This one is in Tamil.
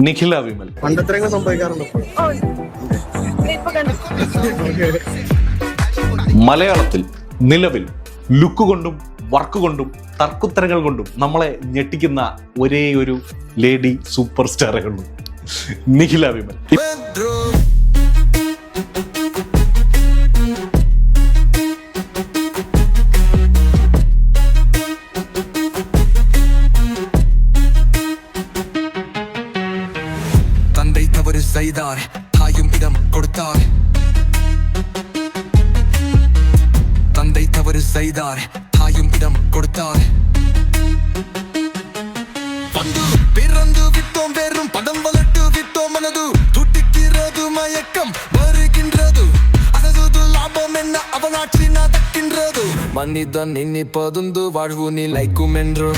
നിഖില വിമൽ. പണ്ടത്രയൊക്കെ സംഭവിക്കാറുണ്ട്. മലയാളത്തിൽ നിലവിൽ ലുക്ക് കൊണ്ടും വർക്ക് കൊണ്ടും തർക്കുത്തരങ്ങൾ കൊണ്ടും നമ്മളെ ഞെട്ടിക്കുന്ന ഒരേ ഒരു ലേഡി സൂപ്പർ സ്റ്റാറേ ഉള്ളൂ, നിഖില വിമൽ. தந்தை தவறு செய்தார், தாயும் இடம் கொடுத்தார். தந்தை தவறு செய்தார், தாயும் இடம் கொடுத்தார். வந்து பிறந்து விட்டோம், வெறும் படம் வளர்த்து விட்டோம். மனது துடிக்கிறது, மயக்கம் வருகின்றது. அதது லாபம் என்ன, அவனாட்சி நடக்கின்றது. மனிதன் இனி பதுந்து வாழ்வு நிலைக்கும் என்று